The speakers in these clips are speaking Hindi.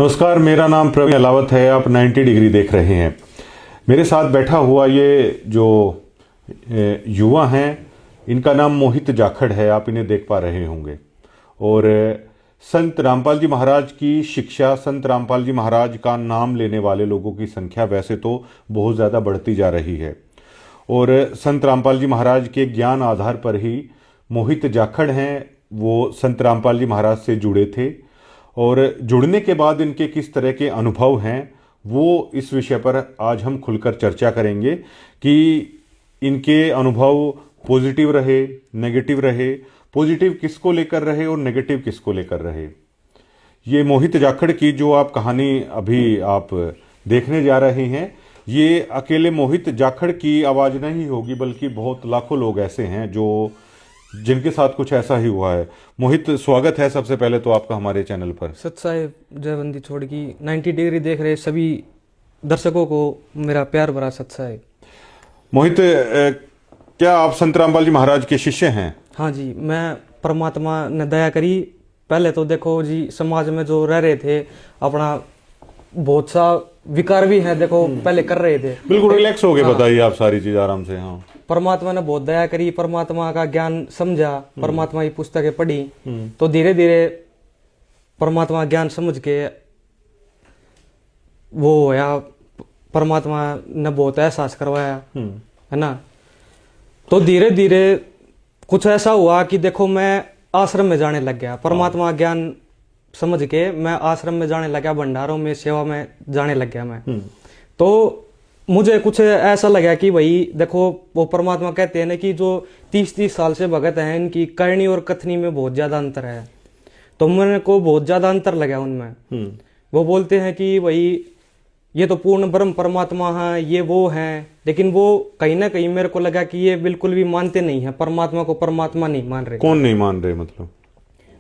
नमस्कार, मेरा नाम प्रवीण अलावत है। आप 90 डिग्री देख रहे हैं। मेरे साथ बैठा हुआ ये जो युवा हैं, इनका नाम मोहित जाखड़ है। आप इन्हें देख पा रहे होंगे। और संत रामपाल जी महाराज की शिक्षा, संत रामपाल जी महाराज का नाम लेने वाले लोगों की संख्या वैसे तो बहुत ज़्यादा बढ़ती जा रही है। और संत रामपाल जी महाराज के ज्ञान आधार पर ही मोहित जाखड़ हैं, वो संत रामपाल जी महाराज से जुड़े थे। और जुड़ने के बाद इनके किस तरह के अनुभव हैं, वो इस विषय पर आज हम खुलकर चर्चा करेंगे कि इनके अनुभव पॉजिटिव रहे, नेगेटिव रहे, पॉजिटिव किसको लेकर रहे और नेगेटिव किसको लेकर रहे। ये मोहित जाखड़ की जो आप कहानी अभी आप देखने जा रहे हैं, ये अकेले मोहित जाखड़ की आवाज़ नहीं होगी, बल्कि बहुत लाखों लोग ऐसे हैं जो जिनके साथ कुछ ऐसा ही हुआ है। मोहित, स्वागत है सबसे पहले तो आपका हमारे चैनल पर। सत साहेब जयबंदी छोड़ की 90 डिग्री देख रहे सभी दर्शकों को मेरा प्यार भरा सत साहेब। मोहित, क्या आप संत रामपाल जी महाराज के शिष्य हैं? हाँ जी, मैं परमात्मा ने दया करी। पहले तो देखो जी, समाज में जो रह रहे थे अपना बहुत सा विकार भी है, देखो पहले कर रहे थे। बिल्कुल रिलैक्स हो गए, बताइए आप सारी चीज आराम से। हाँ, परमात्मा ने बहुत दया करी, परमात्मा का ज्ञान समझा, परमात्मा की पुस्तकें पढ़ी, तो धीरे धीरे परमात्मा ज्ञान समझ के वो होया, परमात्मा ने बहुत एहसास करवाया, है ना। तो धीरे धीरे कुछ ऐसा हुआ कि देखो मैं आश्रम में जाने लग गया। परमात्मा ज्ञान समझ के मैं आश्रम में जाने लगा, भंडारों में सेवा में जाने लग गया मैं। तो मुझे कुछ ऐसा लगा कि भाई देखो, वो परमात्मा कहते हैं ना कि जो 30-30 साल से भगत हैं, इनकी करनी और कथनी में बहुत ज्यादा अंतर है। तो मेरे को बहुत ज्यादा अंतर लगा उनमें। वो बोलते हैं कि भाई ये तो पूर्ण ब्रह्म परमात्मा है, ये वो हैं, लेकिन वो कहीं ना कहीं मेरे को लगा कि ये बिल्कुल भी मानते नहीं है परमात्मा को। परमात्मा नहीं मान रहे। कौन नहीं मान रहे मतलब?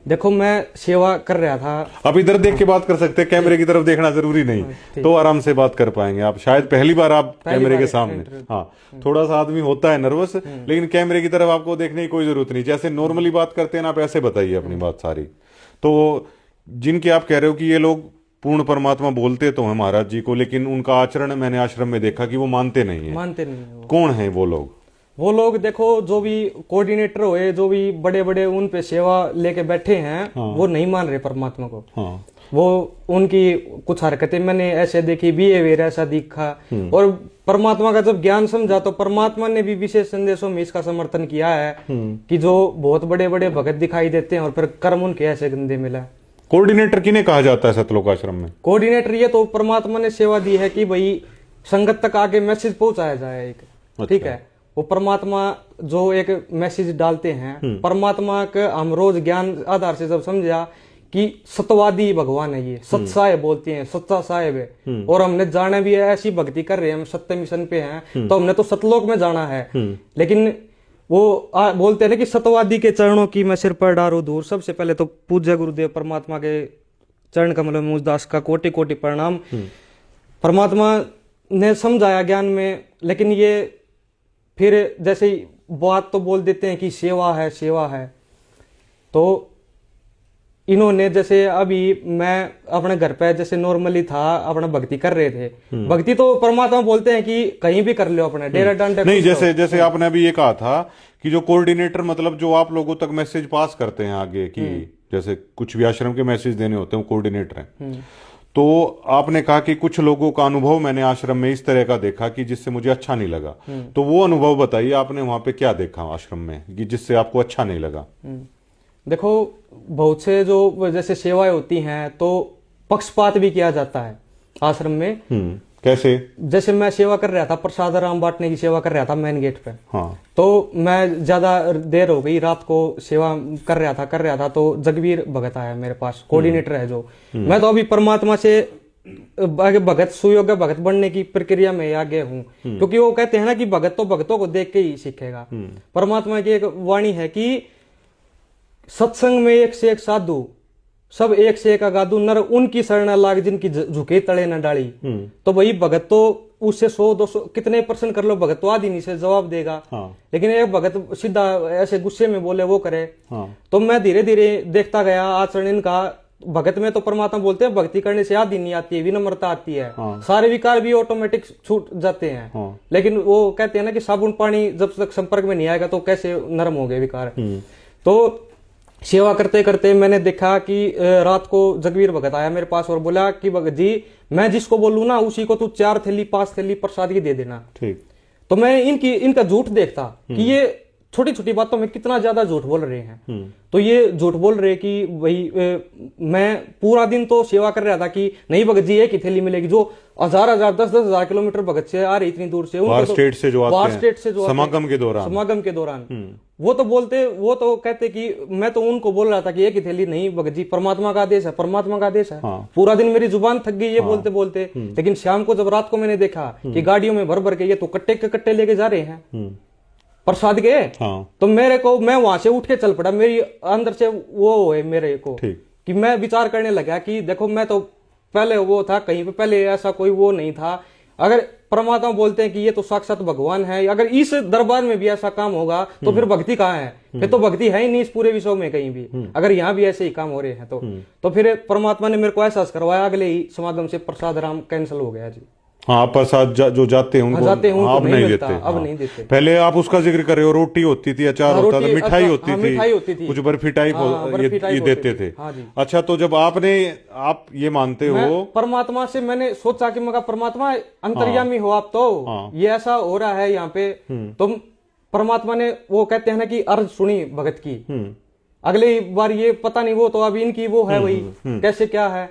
देखो मैं सेवा कर रहा था। आप इधर देख के बात कर सकते हैं, कैमरे की तरफ देखना जरूरी नहीं, तो आराम से बात कर पाएंगे आप। शायद पहली बार आप कैमरे के सामने। हाँ, थोड़ा सा आदमी होता है नर्वस, लेकिन कैमरे की तरफ आपको देखने की कोई जरूरत नहीं। जैसे नॉर्मली बात करते हैं ना, आप ऐसे बताइए अपनी बात सारी। तो जिनके आप कह रहे हो कि ये लोग पूर्ण परमात्मा बोलते तो हैं महाराज जी को, लेकिन उनका आचरण मैंने आश्रम में देखा कि वो मानते नहीं है। मानते नहीं है। कौन है वो लोग? वो लोग देखो, जो भी कोऑर्डिनेटर हुए, जो भी बड़े बड़े उन पे सेवा लेके बैठे हैं, वो नहीं मान रहे परमात्मा को। हाँ। वो उनकी कुछ हरकतें मैंने ऐसे देखी, बिहेवियर ऐसा दिखा। और परमात्मा का जब ज्ञान समझा तो परमात्मा ने भी विशेष संदेशों में इसका समर्थन किया है कि जो बहुत बड़े बड़े भगत दिखाई देते हैं और फिर कर्म उनके ऐसे गंदे मिला। कोऑर्डिनेटर किन्हें कहा जाता है सतलोक आश्रम में? कोऑर्डिनेटर ये तो परमात्मा ने सेवा दी है कि भाई संगत तक आगे मैसेज पहुंचाया जाए एक। ठीक है, वो परमात्मा जो एक मैसेज डालते हैं, परमात्मा के हम रोज ज्ञान आधार से जब समझा कि सत्यवादी भगवान है, ये सत साहेब बोलते हैं, सच्चा साहेब है। और हमने जाना भी है, ऐसी भक्ति कर रहे हैं, हम सत्य मिशन पे हैं, तो हमने तो सतलोक में जाना है। लेकिन वो बोलते हैं ना कि सत्यवादी के चरणों की मैं सिर पर डारू दूर। सबसे पहले तो पूज्य गुरुदेव परमात्मा के चरण कमल में मुझदास का कोटि कोटि प्रणाम। परमात्मा ने समझाया ज्ञान में, लेकिन ये फिर जैसे बात तो बोल देते हैं कि सेवा है, सेवा है। तो इन्होंने जैसे अभी मैं अपने घर पे जैसे नॉर्मली था, अपना भक्ति कर रहे थे। भक्ति तो परमात्मा बोलते हैं कि कहीं भी कर लो, अपने डेरा डांडा नहीं। जैसे आपने अभी ये कहा था कि जो कोऑर्डिनेटर मतलब जो आप लोगों तक मैसेज पास करते हैं आगे की, जैसे कुछ भी आश्रम के मैसेज देने होते हैं, वो कोऑर्डिनेटर हैं। तो आपने कहा कि कुछ लोगों का अनुभव मैंने आश्रम में इस तरह का देखा कि जिससे मुझे अच्छा नहीं लगा। तो वो अनुभव बताइए, आपने वहां पे क्या देखा आश्रम में कि जिससे आपको अच्छा नहीं लगा? देखो, बहुत से जो जैसे सेवाएं होती हैं तो पक्षपात भी किया जाता है आश्रम में। कैसे? जैसे मैं सेवा कर रहा था, प्रसाद राम बांटने की सेवा कर रहा था मेन गेट पे। हाँ। तो मैं ज्यादा देर हो गई, रात को सेवा कर रहा था तो जगवीर भगत आया मेरे पास, कोऑर्डिनेटर है जो। मैं तो अभी परमात्मा से आगे भगत, सुयोग्य भगत बनने की प्रक्रिया में आगे हूँ, क्योंकि वो कहते हैं ना कि भगत तो भगतों को देख के ही सीखेगा। परमात्मा की एक वाणी है कि सत्संग में एक से एक साधु, सब एक से एक अगाधु, नर उनकी शरण लाग जिनकी झुके तले न डाली। तो वही भगत तो उससे 100-200 कितने % कर लो, भगत तो आदि नहीं से जवाब देगा। लेकिन एक भगत सीधा ऐसे गुस्से में बोले वो करे। तो मैं धीरे धीरे देखता गया आचरण इनका भगत में तो परमात्मा बोलते हैं भक्ति करने से आदि नहीं आती है, विनम्रता आती है, सारे विकार भी ऑटोमेटिक छूट जाते हैं। लेकिन वो कहते हैं ना कि साबुन पानी जब तक संपर्क में नहीं आएगा तो कैसे नरम हो गए विकार। तो सेवा करते करते मैंने देखा कि रात को जगवीर भगत आया मेरे पास और बोला कि भगत जी मैं जिसको बोलूं ना उसी को तू 4 थैली 5 थैली प्रसाद की दे देना। ठीक। तो मैं इनका झूठ देखता कि ये छोटी छोटी बातों में कितना ज्यादा झूठ बोल रहे हैं। तो ये झूठ बोल रहे कि भाई मैं पूरा दिन तो सेवा कर रहा था कि नहीं भगत जी एक ही थैली मिलेगी, जो 1000 10 10,000 किलोमीटर भगत से आ रही इतनी दूर से, बाहर स्टेट से जो आते हैं समागम के दौरान वो तो कहते कि मैं तो उनको बोल रहा था कि एक ही थैली नहीं भगत जी, परमात्मा का आदेश है, परमात्मा का आदेश है। पूरा दिन मेरी जुबान थक गई ये बोलते बोलते। लेकिन शाम को जब रात को मैंने देखा कि गाड़ियों में भर भर के ये तो कट्टे के कट्टे लेके जा रहे हैं प्रसाद के, तो मैं वहां से उठ के चल पड़ा। मेरी अंदर से वो है मेरे को कि मैं विचार करने लगा कि देखो मैं तो पहले वो था कहीं पे, पहले ऐसा कोई वो नहीं था। अगर परमात्मा बोलते हैं कि ये तो साक्षात भगवान है, अगर इस दरबार में भी ऐसा काम होगा तो फिर भक्ति कहाँ है? फिर तो भक्ति है ही नहीं इस पूरे विश्व में कहीं भी, अगर यहाँ भी ऐसे ही काम हो रहे हैं तो फिर परमात्मा ने मेरे को एहसास करवाया। अगले ही समागम से प्रसाद राम कैंसिल हो गया जी। हाँ, प्रसाद जो जाते हैं उनको आप नहीं देते। अब नहीं देते। पहले आप उसका जिक्र कर रहे हो, रोटी होती थी, अचार होता था, मिठाई होती थी, कुछ बर्फी टाइप ये देते थे। अच्छा, तो जब आप ये मानते हो, परमात्मा से मैंने सोचा कि मगर परमात्मा अंतर्यामी हो आप, तो ये ऐसा हो रहा है यहाँ पे, तो परमात्मा ने वो कहते हैं ना कि अर्ज सुनी भगत की। अगली बार ये पता नहीं वो तो अब इनकी वो है वही कैसे क्या है।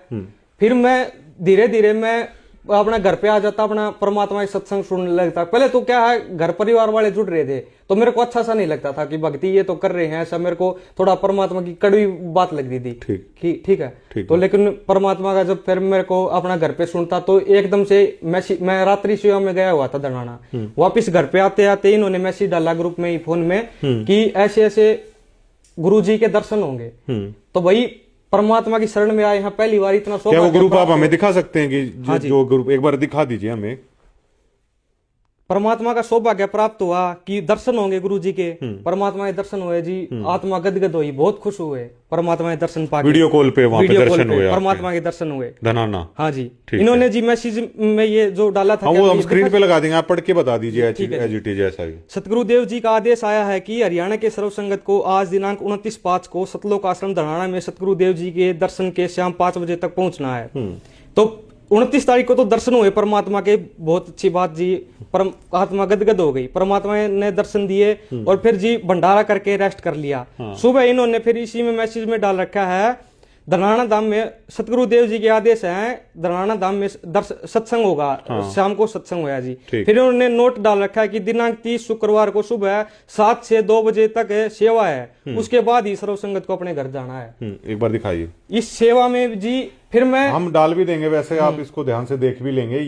फिर मैं धीरे धीरे मैं अपना घर पे आ जाता, अपना परमात्मा के सत्संग सुनने लगता। पहले तो क्या है घर परिवार वाले जुड़ रहे थे तो मेरे को अच्छा सा नहीं लगता था कि भक्ति ये तो कर रहे हैं, ऐसा मेरे को थोड़ा परमात्मा की कड़वी बात लगती थी। ठीक है। तो लेकिन परमात्मा का जब फिर मेरे को अपना घर पे सुनता तो एकदम से मैं रात्रि सेवा में गया हुआ था धनाना, वापिस घर पे आते आते इन्होंने मैसेज डाला ग्रुप में ही फोन में कि ऐसे ऐसे गुरु जी के दर्शन होंगे। तो वही परमात्मा की शरण में आए हैं पहली बार। इतना क्या वो ग्रुप आप हमें दिखा सकते हैं कि जो ग्रुप एक बार दिखा दीजिए हमें। परमात्मा का सौभाग्य प्राप्त हुआ कि दर्शन होंगे गुरु जी के। परमात्मा के दर्शन हुए जी, आत्मा गदगद हुई, बहुत खुश हुए परमात्मा के दर्शन पाके। वीडियो कॉल पे वहां पे दर्शन हुए, परमात्मा के दर्शन हुए धनाना। हाँ जी, इन्होंने जी मैसेज में ये जो डाला था वो हम स्क्रीन पे लगा देंगे, आप पढ़ के बता दीजिए एज इट इज ऐसा ही। सतगुरुदेव जी का आदेश आया है कि हरियाणा के सर्व संगत को आज दिनांक 29/5 को सतलोक आश्रम धनाना में सतगुरुदेव जी के दर्शन के शाम 5 बजे तक पहुंचना है। तो 29 तारीख को तो दर्शन हुए परमात्मा के, बहुत अच्छी बात जी। आत्मा गदगद हो गई, परमात्मा ने दर्शन दिए और फिर जी भंडारा करके रेस्ट कर लिया। सुबह इन्होंने फिर इसी में मैसेज में डाल रखा है धनाना धाम में सतगुरुदेव जी के आदेश हैं, धनाना धाम में सत्संग होगा। शाम को सत्संग होया जी। फिर इन्होंने नोट डाल रखा है कि दिनांक 30 शुक्रवार को सुबह 7 से 2 बजे तक सेवा है, उसके बाद ही सर्व संगत को अपने घर जाना है। एक बार दिखाइए इस सेवा में जी। फिर मैं हम डाल भी देंगे, वैसे आप इसको ध्यान से देख भी लेंगे।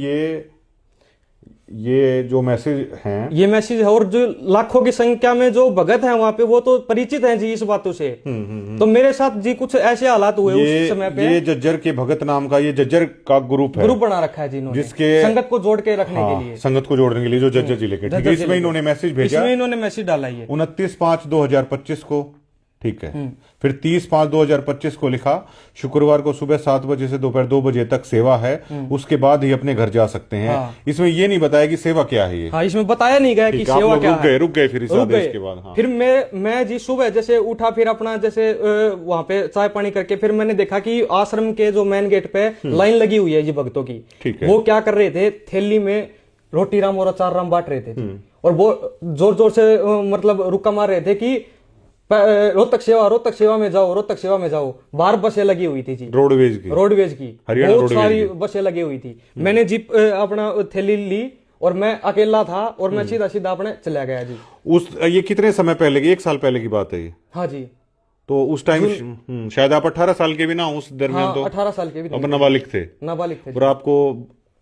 ये जो मैसेज हैं, ये मैसेज है, और जो लाखों की संख्या में जो भगत हैं वहां पे वो तो परिचित हैं जी इस बातों से। तो मेरे साथ जी कुछ ऐसे हालात हुए उस समय पे। ये जज्जर के भगत नाम का ये जज्जर का ग्रुप बना रखा है जी इन्होंने, जिसके संगत को जोड़ के रखने के लिए, संगत को जोड़ने के लिए जो जज्जर जिले के, इसमें इन्होंने मैसेज भेजा, इसमें इन्होंने मैसेज डाला है 29/5/2025 को। ठीक है। फिर 30/5/2025 को लिखा शुक्रवार को सुबह 7 बजे से दोपहर 2 बजे तक सेवा है, उसके बाद ही अपने घर जा सकते हैं। इसमें ये नहीं बताया कि सेवा क्या है। ये इसमें बताया नहीं गया कि सेवा क्या है। रुक गए फिर इस आदेश के बाद। फिर मैं जी सुबह जैसे उठा, फिर अपना जैसे वहां पे चाय पानी करके फिर मैंने देखा कि आश्रम के जो मेन गेट पे लाइन लगी हुई है जी भक्तों की। वो क्या कर रहे थे, थैली में रोटी राम और अचार राम बांट रहे थे और वो जोर जोर से मतलब रुक्का मार रहे थे कि रोहतक सेवा में जाओ, रोहतक सेवा में जाओ। बाहर बसें लगी हुई थी जी, रोडवेज की बहुत सारी बसें लगी हुई थी। मैंने जीप अपना थैली ली और मैं अकेला था और मैं सीधा सीधा अपने चला गया जी। ये कितने समय पहले की, 1 साल पहले की बात है ये? हाँ जी। तो उस टाइम शायद आप 18 साल के भी ना उस दरमियान? तो 18 साल के भी अब नाबालिग थे और आपको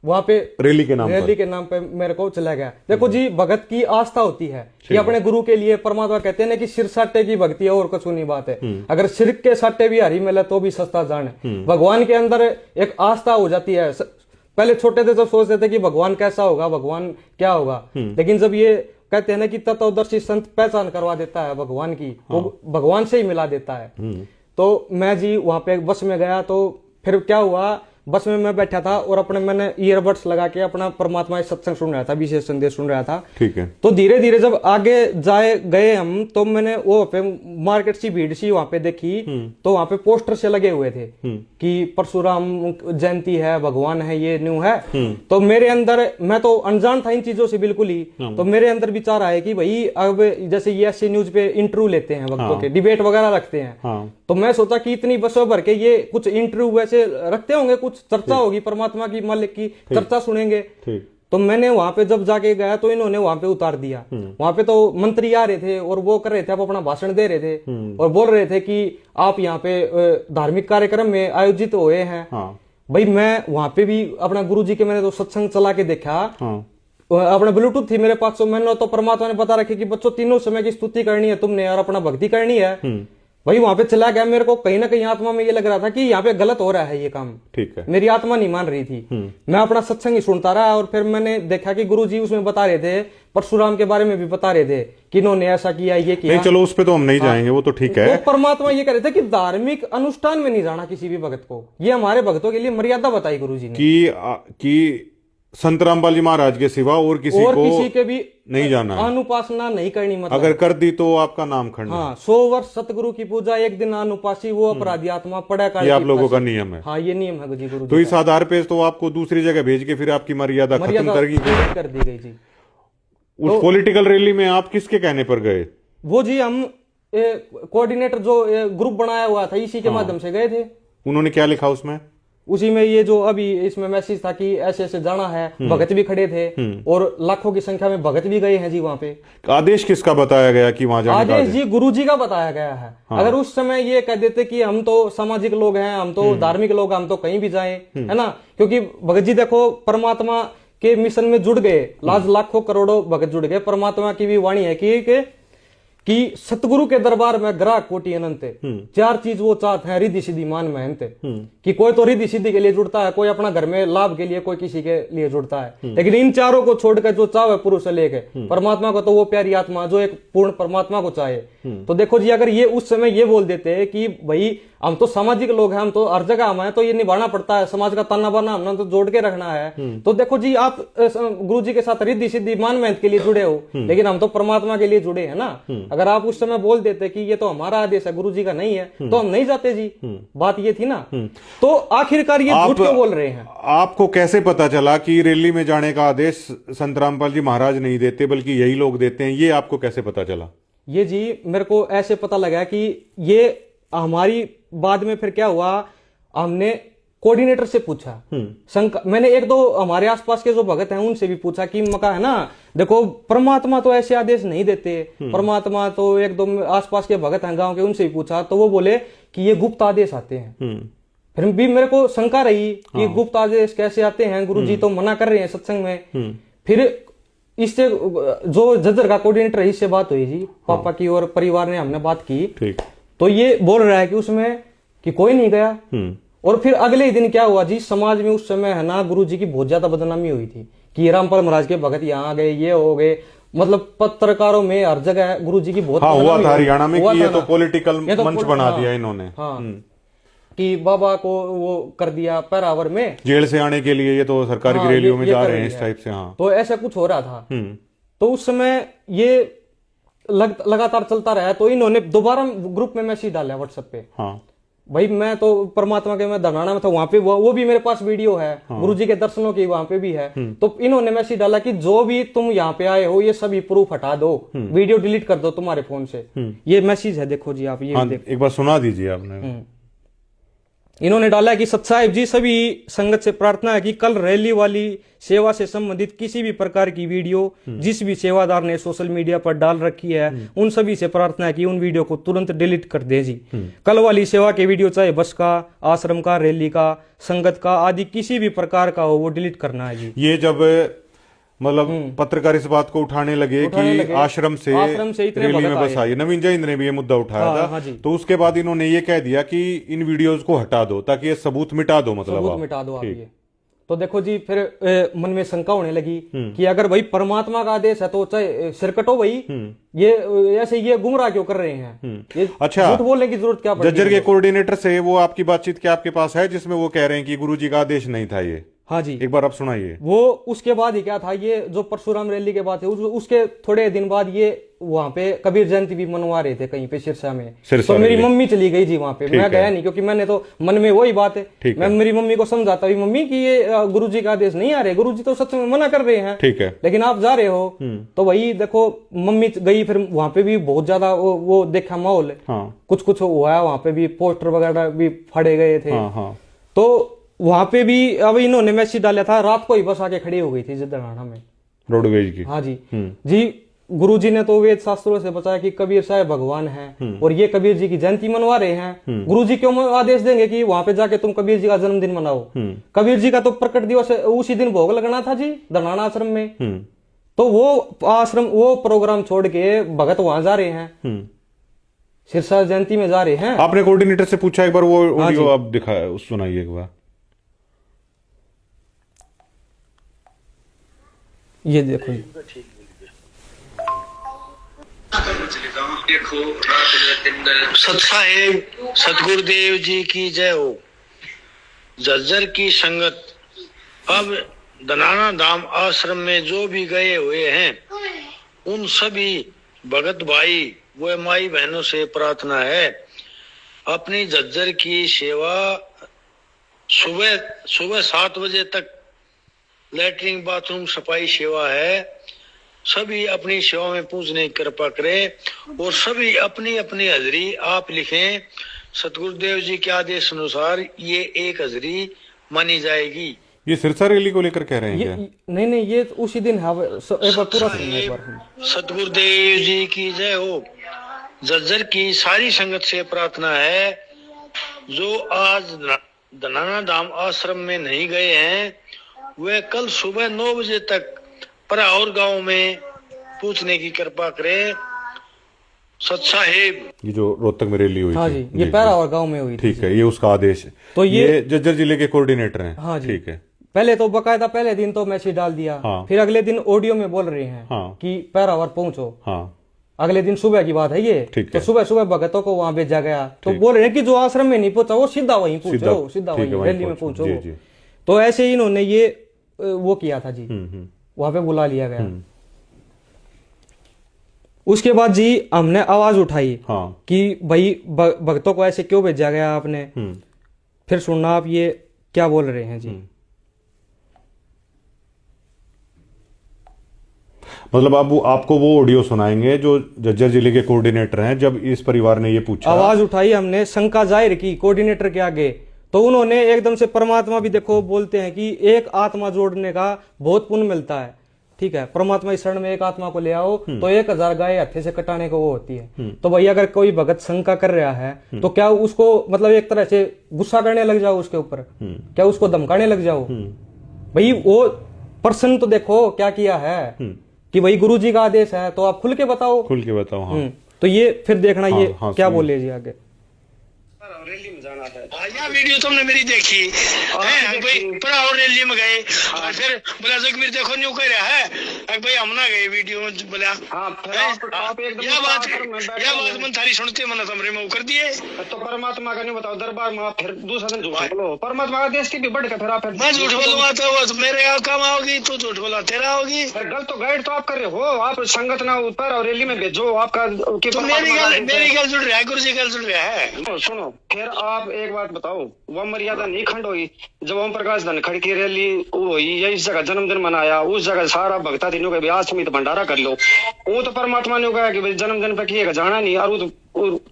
वहां पे रैली के नाम पे मेरे को चला गया। देखो जी, भगत की आस्था होती है कि अपने गुरु के लिए, परमात्मा कहते हैं ना कि सिर साटे की भक्ति है और कुछ नहीं बात है। अगर सिर के साटे भी हरी मिले तो भी सस्ता जान है। भगवान के अंदर एक आस्था हो जाती है। पहले छोटे थे जब सोचते थे कि भगवान कैसा होगा, भगवान क्या होगा, लेकिन जब ये कहते हैं ना कि तत्वदर्शी संत पहचान करवा देता है भगवान की, वो भगवान से ही मिला देता है। तो मैं जी वहां पे बस में गया, तो फिर क्या हुआ, बस में मैं बैठा था और अपने मैंने ईयरबड्स लगा के अपना परमात्मा सत्संग सुन रहा था, विशेष संदेश सुन रहा था। ठीक है। तो धीरे धीरे जब आगे गए हम, तो मैंने वो पे मार्केट सी भीड़ सी वहां पे देखी, तो वहां पे पोस्टर से लगे हुए थे कि परशुराम जयंती है, भगवान है, ये न्यू है। तो मेरे अंदर, मैं तो अनजान था इन चीजों से बिल्कुल ही, तो मेरे अंदर विचार आए कि भाई अब जैसे ये ऐसे न्यूज पे इंटरव्यू लेते हैं भक्तों के, डिबेट वगैरह रखते हैं, तो मैं सोचा कि इतनी बसों भर के ये कुछ इंटरव्यू वैसे रखते होंगे, कुछ चर्चा होगी परमात्मा की, मालिक की चर्चा सुनेंगे। तो मैंने वहां पे जब जाके गया तो इन्होंने वहां पे उतार दिया। वहां पे तो मंत्री आ रहे थे और वो कर रहे थे, आप अपना भाषण दे रहे थे और बोल रहे थे कि आप यहाँ पे धार्मिक कार्यक्रम में आयोजित हुए हैं। भाई मैं वहां पे भी अपना गुरुजी के मैंने तो सत्संग चला के देखा, अपना ब्लूटूथ थी मेरे पास, तो मैंने तो परमात्मा ने बता रखे कि बच्चों तीनों समय की स्तुति करनी है तुमने और अपना भक्ति करनी है। भाई वहां पे चला गया, मेरे को कहीं ना कहीं आत्मा में ये लग रहा था कि यहाँ पे गलत हो रहा है ये काम। ठीक है। मेरी आत्मा नहीं मान रही थी, मैं अपना सत्संग ही सुनता रहा। और फिर मैंने देखा कि गुरुजी उसमें बता रहे थे, परशुराम के बारे में भी बता रहे थे कि इन्होंने ऐसा किया, ये किया। नहीं चलो उस पे तो हम नहीं जाएंगे, वो तो ठीक है। तो परमात्मा ये कह रहे थे कि धार्मिक अनुष्ठान में नहीं जाना किसी भी भगत को, ये हमारे भक्तों के लिए मर्यादा बताई गुरुजी ने कि संत रामपाल जी महाराज के सिवा और किसी के भी नहीं जाना है, अनुपासना नहीं करनी। मतलब अगर कर दी तो आपका नाम खंड। हाँ, 100 वर्ष सतगुरु की पूजा, एक दिन अनुपासी, वो अपराधी आत्मा पड़ा कर। ये आप लोगों का नियम है। हाँ, ये नियम है जी गुरु। तो इस आधार पे तो आपको दूसरी जगह भेज के फिर आपकी मर्यादा खत्म कर दी गई जी। उस पॉलिटिकल रैली में आप किसके कहने पर गए? वो जी हम कोऑर्डिनेटर जो ग्रुप बनाया हुआ था, इसी के माध्यम से गए थे। उन्होंने क्या लिखा उसमें? उसी में ये जो अभी इसमें मैसेज था कि ऐसे ऐसे जाना है, भगत भी खड़े थे और लाखों की संख्या में भगत भी गए हैं जी वहां पे। आदेश किसका बताया गया कि वहां जाने का? आदेश जी गुरुजी का बताया गया है। अगर उस समय ये कह देते कि हम तो सामाजिक लोग हैं, हम तो धार्मिक लोग, हम तो कहीं भी जाएं, है ना, क्योंकि भगत जी देखो परमात्मा के मिशन में जुड़ गए, लाखों करोड़ों भगत जुड़ गए। परमात्मा की भी वाणी है कि सतगुरु के दरबार में ग्राहक कोटि अनंत, 4 चीज वो चाहते हैं, रिद्धि सिद्धि मान महंत। कि कोई तो रिद्धि सिद्धि के लिए जुड़ता है, कोई अपना घर में लाभ के लिए, कोई किसी के लिए जुड़ता है, लेकिन इन चारों को छोड़कर जो चाहे पुरुष से लेके परमात्मा को, तो वो प्यारी आत्मा जो एक पूर्ण परमात्मा को चाहे। तो देखो जी, अगर ये उस समय ये बोल देते कि भाई हम तो सामाजिक लोग हैं, हम तो हर जगह हम हैं, तो ये निभाना पड़ता है, समाज का ताना बाना हमने तो जोड़ के रखना है। तो देखो जी, आप गुरु जी के साथ रिद्धि सिद्धि मान मेहनत के लिए जुड़े हो, लेकिन हम तो परमात्मा के लिए जुड़े हैं ना। अगर आप उस समय बोल देते कि ये तो हमारा आदेश है, गुरु जी का नहीं है, तो हम नहीं जाते जी। बात ये थी ना। तो आखिरकार ये झूठ क्यों बोल रहे हैं? आपको कैसे पता चला कि रैली में जाने का आदेश संत रामपाल जी महाराज नहीं देते बल्कि यही लोग देते हैं? ये आपको कैसे पता चला? ये जी मेरे को ऐसे पता लगा कि ये हमारी बाद में फिर क्या हुआ, हमने कोऑर्डिनेटर से पूछा, मैंने 1-2 हमारे आसपास के जो भगत हैं उनसे भी पूछा कि मका है ना, देखो परमात्मा तो ऐसे आदेश नहीं देते, परमात्मा तो 1-2 आसपास के भगत हैं गांव के, उनसे भी पूछा, तो वो बोले कि ये गुप्त आदेश आते हैं। फिर भी मेरे को शंका रही कि गुप्त आदेश कैसे आते हैं, गुरुजी तो मना कर रहे हैं सत्संग में। फिर इससे जो जजर का कोऑर्डिनेटर है, इससे बात हुई जी, पापा की और परिवार ने हमने बात की, तो ये बोल रहा है कि उसमें कि कोई नहीं गया। और फिर अगले ही दिन क्या हुआ जी, समाज में उस समय है ना गुरुजी की बहुत ज्यादा बदनामी हुई थी कि रामपाल महाराज के भगत यहाँ आ गए, ये हो गए, मतलब पत्रकारों में हर जगह गुरुजी की बहुत हुआ था हरियाणा में कि ये तो पॉलिटिकल मंच बना दिया इन्होंने। हाँ, कि बाबा को वो कर दिया पैरावर में, जेल से आने के लिए ये तो सरकारी रैलियों में जा रहे हैं इस टाइप से। हाँ, तो ऐसा कुछ हो रहा था। तो उस समय ये लगातार चलता रहा, तो इन्होंने दोबारा ग्रुप में मैसेज डाला व्हाट्सएप पे। हाँ, भाई मैं तो परमात्मा के मैं धनाना में था, वहां पे वो भी मेरे पास वीडियो है। हाँ, गुरुजी के दर्शनों की वहां पे भी है। तो इन्होंने मैसेज डाला कि जो भी तुम यहाँ पे आए हो ये सभी प्रूफ हटा दो, वीडियो डिलीट कर दो तुम्हारे फोन से। ये मैसेज है, देखो जी आप, ये हाँ, एक बार सुना दीजिए आपने। इन्होंने डाला कि सत्साहिब जी, सभी संगत से प्रार्थना है कि कल रैली वाली सेवा से संबंधित किसी भी प्रकार की वीडियो जिस भी सेवादार ने सोशल मीडिया पर डाल रखी है, उन सभी से प्रार्थना है कि उन वीडियो को तुरंत डिलीट कर दें जी। कल वाली सेवा के वीडियो चाहे बस का, आश्रम का, रैली का, संगत का आदि किसी भी प्रकार का हो, वो डिलीट करना है जी। ये जब मतलब पत्रकार इस बात को उठाने लगे कि आश्रम से रैली में बस आई, नवीन जैन ने भी ये मुद्दा उठाया था। हाँ, तो उसके बाद इन्होंने ये कह दिया कि इन वीडियोस को हटा दो ताकि ये सबूत मिटा दो, मतलब मिटा दो आप। तो देखो जी फिर मन में शंका होने लगी कि अगर भाई परमात्मा का आदेश है तो चाहे सिर कटो भाई, ये ऐसे ये गुमराह क्यों कर रहे हैं, ये अच्छा, झूठ बोलने की जरूरत क्या पड़ती जज्जर के कोऑर्डिनेटर से वो आपकी बातचीत क्या आपके पास है जिसमें वो कह रहे हैं कि गुरुजी का आदेश नहीं था ये? हाँ जी, एक बार आप सुनाइए। वो उसके बाद ही क्या था, ये जो परशुराम रैली के बाद है उसके थोड़े दिन बाद ये वहां पे कबीर जयंती भी मनवा रहे थे कहीं पे सिरसा में। तो मेरी मम्मी चली गई जी वहां पे, मैं गया नहीं क्योंकि मैंने तो मन में वही बात है, मैं मेरी मम्मी को समझाता हुई मम्मी कि ये गुरुजी का आदेश नहीं आ रहे, गुरुजी तो सच में मना कर रहे हैं, ठीक है, लेकिन आप जा रहे हो। तो वही देखो मम्मी गई, फिर वहां पे भी बहुत ज्यादा वो देखा माहौल, कुछ कुछ हुआ है वहां पे भी, पोस्टर वगैरह भी फाड़े गए थे। तो वहां पे भी अब इन्होंने मैसेज डाला था, रात को ही बस आके खड़ी हो गई थी जदराना में रोडवेज की। हाँ जी जी, गुरुजी ने तो वेद शास्त्रों से बताया कि कबीर साहब भगवान हैं और ये कबीर जी की जयंती मनवा रहे हैं। गुरुजी क्यों आदेश देंगे कि वहां पे जाके तुम कबीर जी का जन्मदिन मनाओ? कबीर जी का तो प्रकट दिवस उसी दिन भोग लगना था जी दरनाना आश्रम में। तो वो आश्रम वो प्रोग्राम छोड़ के भगत वहां जा रहे हैं, सिरसा जयंती में जा रहे हैं। आपने कोऑर्डिनेटर से पूछा एक बार, वो ऑडियो आप दिखा सुनाइए एक बार। ये देखो सतसाहेब सतगुरुदेव जी की जय हो। जज्जर की संगत अब दनाना धाम आश्रम में जो भी गए हुए हैं उन सभी भगत भाई व माई बहनों से प्रार्थना है, अपनी जज्जर की सेवा सुबह 7 बजे तक लैट्रिन बाथरूम सफाई सेवा है, सभी अपनी सेवा में पूजने की कृपा करें और सभी अपनी अपनी हाजरी आप लिखें। सतगुरुदेव जी के आदेश अनुसार ये एक हाजरी मानी जाएगी। ये सिरसा रैली को लेकर कह रहे हैं क्या? नहीं ये उसी दिन एक बार पूरा सतगुरुदेव जी की जय हो। जज्जर की सारी संगत से प्रार्थना है, जो आज दनाना धाम आश्रम में नहीं गए हैं वे कल सुबह 9 बजे तक पराौर गांव में पूछने की कृपा करें। सतसाहेब ये जो रोहतक में रैली हुई हाँ थी, जी, ये पराौर गांव में हुई थी। ठीक है, ये उसका आदेश है। तो ये जज्जर जिले के कोऑर्डिनेटर हैं। हाँ जी, ठीक है। पहले तो बकायदा पहले दिन तो मैसेज डाल दिया, फिर अगले दिन ऑडियो में बोल रहे हैं कि पैरावर पहुंचो। अगले दिन सुबह की बात है ये, तो सुबह सुबह भगतों को वहां भेजा गया, तो बोल रहे हैं कि जो आश्रम में नहीं पहुंचा वो सीधा वहीं पहुंचो, सीधा वहीं रैली में पहुंचो। तो ऐसे ही इन्होंने ये वो किया था जी, वहां पे बुला लिया गया। उसके बाद जी हमने आवाज उठाई कि भाई भक्तों को ऐसे क्यों भेजा गया आपने। फिर सुनना आप ये क्या बोल रहे हैं जी। मतलब आपको वो ऑडियो सुनाएंगे जो जज्जर जिले के कोऑर्डिनेटर हैं, जब इस परिवार ने ये पूछा, आवाज उठाई हमने, शंका जाहिर की कोऑर्डिनेटर के आगे, तो उन्होंने एकदम से परमात्मा भी देखो बोलते हैं कि एक आत्मा जोड़ने का बहुत पुण्य मिलता है। ठीक है, परमात्मा इस शरण में एक आत्मा को ले आओ तो 1000 गाय हत्थे से कटाने को वो होती है। तो भाई अगर कोई भगत शंका कर रहा है तो क्या उसको मतलब एक तरह से गुस्सा करने लग जाओ उसके ऊपर, क्या उसको धमकाने लग जाओ? भाई वो पर्सन तो देखो क्या किया है कि भाई गुरुजी का आदेश है तो आप खुल के बताओ। तो ये फिर देखना ये क्या बोले जी आगे। रैली में जाना था। यह वीडियो तुमने मेरी देखी है भाई, पराौर रैली में गए और फिर बोला जगवीर देखो न्यू कह रहा है भाई हम ना गए वीडियो में बोला यह बात मन थारी सुनते मन हमरे में कर दिए। तो परमात्मा का नहीं बताओ दरबार में फिर दूसरा दिन झूठ बोलो, परमात्मा का देश की भी बढ़ के फिर आप मैं झूठ बोलूंगा तो वो मेरे काम आओगी, तू झूठ बोला तेरा होगी। गलत तो गाइड तो आप कर रहे हो, आप संगत ना ऊपर और रैली में भेजो आपका मेरी गल जुड़ रहा है, गुरु जी गल जुड़ रहा है। सुनो फिर आप एक बात बताओ, वह मर्यादा नहीं खंड हुई जब ओम प्रकाश धनखड़ की रैली हुई या इस जगह जन्मदिन मनाया, उस जगह सारा भक्ता दिनों के ब्याह समित भंडारा कर लो, वो तो परमात्मा ने कहा कि जन्मदिन पे किएगा जाना नहीं, और वो तो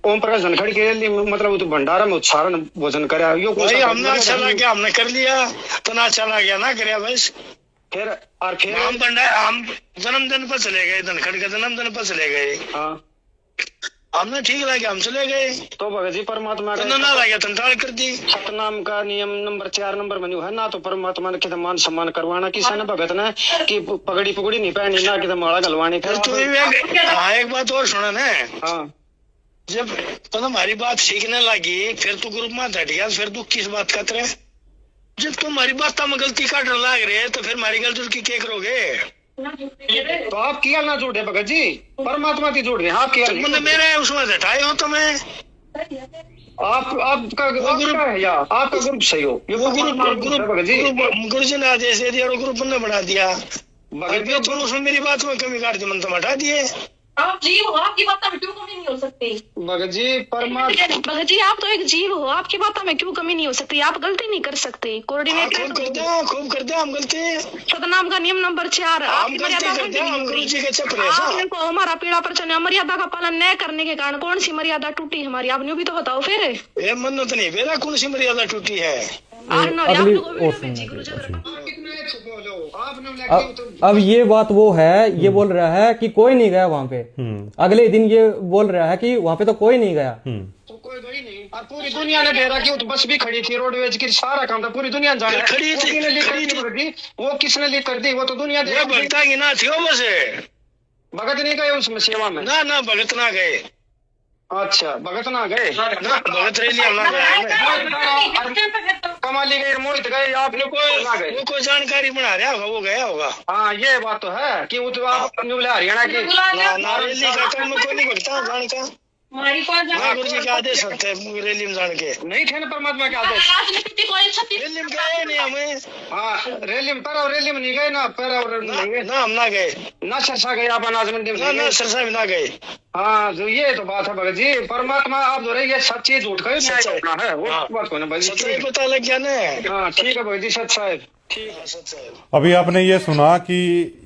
ओम प्रकाश धनखड़ की रैली मतलब वो तो भंडारा में उच्चारण भोजन कराया। हमने अच्छा लगा हमने कर लिया तो ना चला गया ना कराया बस। फिर हम भंडारा हम जन्मदिन पर चले गए, धनखड़ के जन्मदिन पर चले गए। हाँ हमने ठीक लगा हम चले गए, तो भगत जी परमात्मा का ना लगा तंताल कर दी। सतनाम का नियम नंबर 4 नंबर में है ना, तो परमात्मा ने कितना मान सम्मान करवाना, किसी ने भगत ने कि पगड़ी पगड़ी नहीं पहनी ना कि माला गलवानी। फिर तू एक बात और सुना ना, हाँ जब तो हमारी बात सीखने लगी फिर तू ग्रुप में हट गया, फिर तू किस बात का तरह जब तुम्हारी बात में गलती काटने लाग रहे है तो फिर हमारी गलती की क्या करोगे? तो आप किया ना झूठ है भगत जी, परमात्मा की झूठ है आप किया नहीं। मतलब मेरे उसमें हटाए हो तुम्हें, आपका ग्रुप है या आपका ग्रुप सही हो, ये वो भगत जी गुरु जी ने आदेश दे दिया और ग्रुप ने बना दिया। भगत जी तुम उसमें मेरी बात में कमी काट दी, मन तुम हटा दिए। आप जीव हो, आपकी बातों में क्यों कमी नहीं हो सकती? भगत जी परमात्मा भगत जी आप तो एक जीव हो, आपकी बातों में क्यों कमी नहीं हो सकती? आप गलती नहीं कर सकते। कोऑर्डिनेटर खूब करते हैं हम गलती। सतनाम का नियम नंबर 4 हम गलती करते हैं, हम गुरु जी के चक्कर है ऐसा। आपने को हमारा पीड़ा प्रचन मर्यादा का पालन न करने के कारण कौन सी मर्यादा टूटी हमारी? आपने भी तो बताओ फिर। ये मन्नत नहीं मेरा कौन सी मर्यादा टूटी है? अगली और अब ये बात वो है, ये बोल रहा है कि कोई नहीं गया वहां पे। अगले दिन ये बोल रहा है कि वहां पे तो कोई नहीं गया। तो कोई गई नहीं और पूरी दुनिया ने डेरा की, तो बस भी खड़ी थी, रोडवेज की सारा काम था, पूरी दुनिया जाने खड़ी थी, वो किसने लीक कर दी? वो तो दुनिया वो भगता की ना थी बस। भगत नहीं गए उसमें सेवा में? ना भगत ना गए। अच्छा भगत ना गए, ना भगत रैली हम ना गए। कमाली गए, मोहित गए, आप वो कोई जानकारी बना रहा होगा, वो गया होगा। हाँ ये बात तो है कि वो तो आप हरियाणा की ना रैली का काम में कोई नहीं भगता जान का। ना गुरु जी के आदेश होते हैं रैली में जान के। नहीं थे ना परमात्मा के आदेश, रैली में गए नहीं हमें। हाँ रैली में पर रैली में नहीं गए ना, पर नहीं गए ना हम ना गए, ना सरसा गए, आप अनाज मंडी में ना सरसा भी ना गए। हाँ जो ये तो बात है भगत जी, परमात्मा आप जो रहे ये सच्ची झूठ का अपना है, वो बात को ना भाई सच्चाई पता लग गया ना। हाँ ठीक है भगत जी, सच साहब ठीक है सच है। अभी आपने ये सुना कि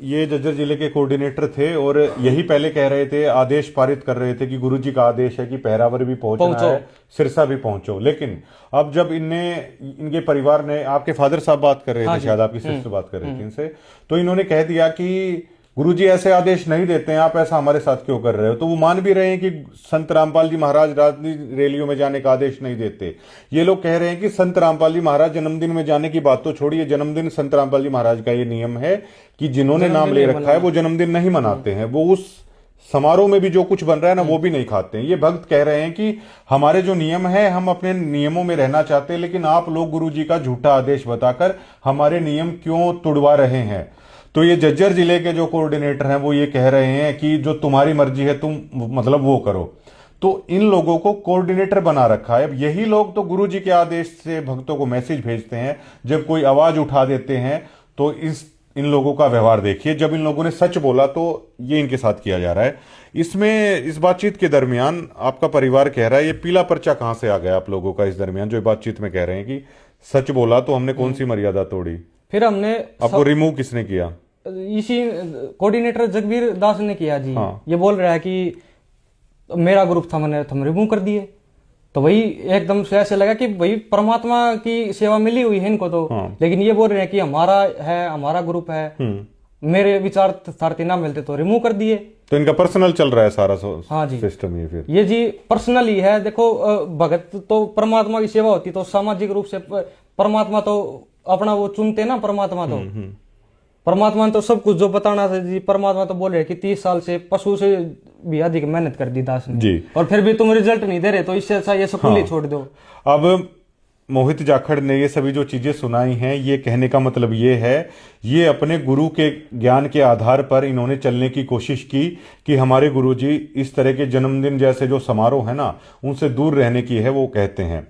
ये झज्जर जिले के कोऑर्डिनेटर थे और यही पहले कह रहे थे, आदेश पारित कर रहे थे कि गुरुजी का आदेश है कि पहरावर भी पहुंचना है, सिरसा भी पहुंचो। लेकिन अब जब इनके परिवार ने, आपके फादर साहब बात कर रहे थे, शायद आपकी सिस्टर बात कर रही थी इनसे, तो इन्होंने कह दिया कि गुरुजी ऐसे आदेश नहीं देते हैं, आप ऐसा हमारे साथ क्यों कर रहे हो? तो वो मान भी रहे हैं कि संत रामपाल जी महाराज राजनीति रैलियों में जाने का आदेश नहीं देते। ये लोग कह रहे हैं कि संत रामपाल जी महाराज जन्मदिन में जाने की बात तो छोड़िए, जन्मदिन संत रामपाल जी महाराज का ये नियम है कि जिन्होंने नाम ले रखा है वो जन्मदिन नहीं मनाते हैं, वो उस समारोह में भी जो कुछ बन रहा है ना वो भी नहीं खाते हैं। ये भक्त कह रहे हैं कि हमारे जो नियम है, हम अपने नियमों में रहना चाहते हैं, लेकिन आप लोग गुरुजी का झूठा आदेश बताकर हमारे नियम क्यों तोड़वा रहे हैं? तो ये झज्जर जिले के जो कोऑर्डिनेटर हैं वो ये कह रहे हैं कि जो तुम्हारी मर्जी है तुम मतलब वो करो। तो इन लोगों को कोऑर्डिनेटर बना रखा है। अब यही लोग तो गुरुजी के आदेश से भक्तों को मैसेज भेजते हैं, जब कोई आवाज उठा देते हैं तो इन लोगों का व्यवहार देखिए। जब इन लोगों ने सच बोला तो ये इनके साथ किया जा रहा है। इसमें इस बातचीत के दरमियान आपका परिवार कह रहा है, ये पीला पर्चा कहां से आ गया आप लोगों का? इस दरमियान जो बातचीत में कह रहे हैं कि सच बोला तो हमने कौन सी मर्यादा तोड़ी, फिर हमने आपको रिमूव किसने किया? इसी कोऑर्डिनेटर जगबीर दास ने किया जी। हाँ। ये बोल रहा है कि मेरा ग्रुप था, मैंने हम रिमूव कर दिए। तो वही एकदम से ऐसे लगा कि भाई परमात्मा की सेवा मिली हुई है इनको तो। हाँ। लेकिन ये बोल रहे हैं कि हमारा है, हमारा ग्रुप है, मेरे विचार सारथी ना मिलते तो रिमूव कर दिए। तो इनका पर्सनल चल रहा है सारा हाँ जी सिस्टम ये? फिर ये जी पर्सनल ही है। देखो भगत तो परमात्मा की सेवा होती तो सामाजिक रूप से परमात्मा तो अपना वो चुनते ना। परमात्मा ने तो सब कुछ जो बताना था जी, परमात्मा तो बोल रहे कि 30 साल से पशु से भी अधिक मेहनत कर दी दास ने जी, और फिर भी तुम रिजल्ट नहीं दे रहे, तो इससे अच्छा ये स्कूल ही छोड़ दो। अब मोहित जाखड़ ने ये सभी जो चीजें सुनाई हैं, ये कहने का मतलब ये है, ये अपने गुरु के ज्ञान के आधार पर इन्होंने चलने की कोशिश की कि हमारे गुरुजी इस तरह के जन्मदिन जैसे जो समारोह है ना उनसे दूर रहने की है। वो कहते हैं,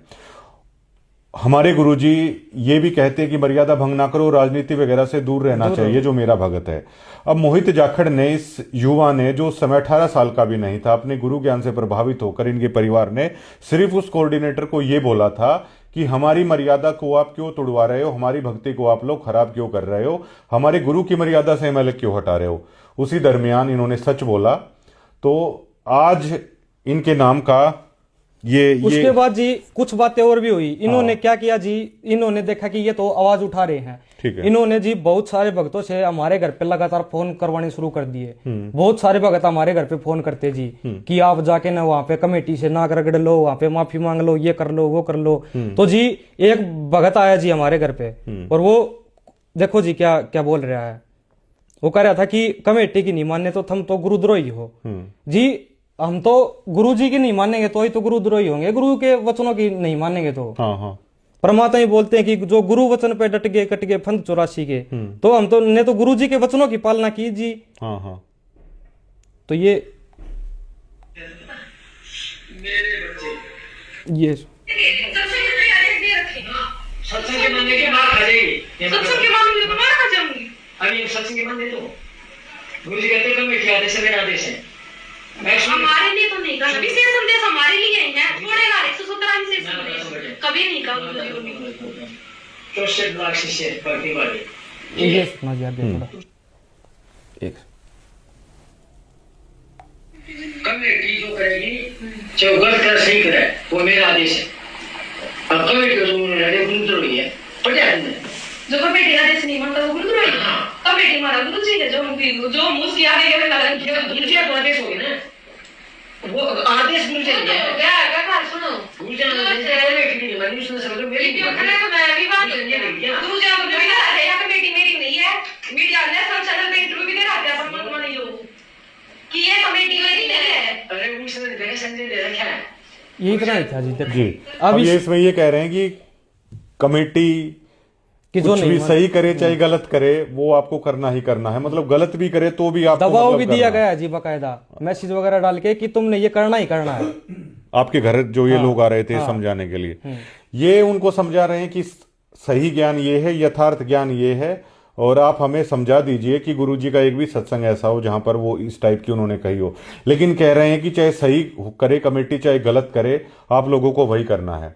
हमारे गुरुजी ये भी कहते हैं कि मर्यादा भंग ना करो, राजनीति वगैरह से दूर रहना चाहिए, जो मेरा भगत है। अब मोहित जाखड़ ने, इस युवा ने जो समय 18 साल का भी नहीं था, अपने गुरु ज्ञान से प्रभावित होकर इनके परिवार ने सिर्फ उस कोऑर्डिनेटर को ये बोला था कि हमारी मर्यादा को आप क्यों तोड़वा रहे हो, हमारी भक्ति को आप लोग खराब क्यों कर रहे हो, हमारे गुरु की मर्यादा से अलग क्यों हटा रहे हो। उसी दरमियान इन्होंने सच बोला। तो आज इनके नाम का उसके बाद जी कुछ बातें और भी हुई। इन्होंने क्या किया जी, इन्होंने देखा कि ये तो आवाज उठा रहे हैं, ठीक है। इन्होंने जी बहुत सारे भक्तों से हमारे घर पे लगातार फोन करवाने शुरू कर दिए। बहुत सारे भक्त हमारे घर पे फोन करते जी कि आप जाके ना वहाँ पे कमेटी से नाक रगड़ लो, वहाँ पे माफी मांग लो, ये कर लो, वो कर लो। तो जी एक भगत आया जी हमारे घर पे, और वो देखो जी क्या क्या बोल रहा है। वो कह रहा था कि कमेटी की नहीं मानने तो तुम तो गुरुद्रोही हो। जी हम तो गुरु जी की नहीं मानेंगे तो ही तो गुरुद्रोही होंगे, गुरु के वचनों की नहीं मानेंगे तो। हाँ हाँ। परमात्मा ही बोलते हैं कि जो गुरु वचन पे डट गए कट गए फंद 84 के। तो हम तो ने तो गुरु जी के वचनों की पालना की जी। हाँ हाँ। तो ये सत्संग के मानने की मार खा जाएगी। सत्संग के मामले में तो मार खा जाऊंगी। अभी सत्संग के मानने तो गुरु जी कहते हैं कि आदेश है मेरा आदेश है। हमारे लिए तो नहीं कहा, विशेष संदेश हमारे लिए ही है। छोड़ेगा 117 विशेष संदेश कभी नहीं कहा गुरु जी ने। 64 लाख शिष्य भक्ति वाले ये सुना जी आगे थोड़ा एक कमेटी जो करेगी चाहे गलत करे सही करे वो मेरा आदेश है। अब कमेटी जो उन्होंने गुरुद्रोही है पढ़ा है जो कमेटी आदेश नहीं मानता वो गुरुद्रोही है। कमेटी हमारा गुरु जी है जो मुझसे आगे गए लगा गुरु जी का आदेश हो गया ना, वो आदेश गुरु जी ने क्या क्या सुनो गुरु जी ने कमेटी नहीं मानी उसने सब मेरी वीडियो खड़े तो मैं भी बात गुरु जी को मीडिया है या कमेटी मेरी नहीं है। मीडिया ने सब चैनल पे इंटरव्यू भी दे रहा है परमात्मा ने जो कि ये कमेटी मेरी नहीं है। अरे उसने देखा संजय दे रखा है ये इतना ही था जी। जी अब ये इसमें ये कह रहे हैं कि कमेटी कि जो कुछ भी नहीं सही करे चाहे गलत करे वो आपको करना ही करना है, मतलब गलत भी करे तो भी आपको दबाव मतलब भी करना दिया है। गया है जी बकायदा मैसेज वगैरह डाल के कि तुमने ये करना ही करना है। आपके घर जो ये लोग आ रहे थे समझाने के लिए, ये उनको समझा रहे हैं कि सही ज्ञान ये है, यथार्थ ज्ञान ये है, और आप हमें समझा दीजिए कि गुरुजी का एक भी सत्संग ऐसा हो जहां पर वो इस टाइप की उन्होंने कही हो। लेकिन कह रहे हैं कि चाहे सही करे कमेटी चाहे गलत करे, आप लोगों को वही करना है।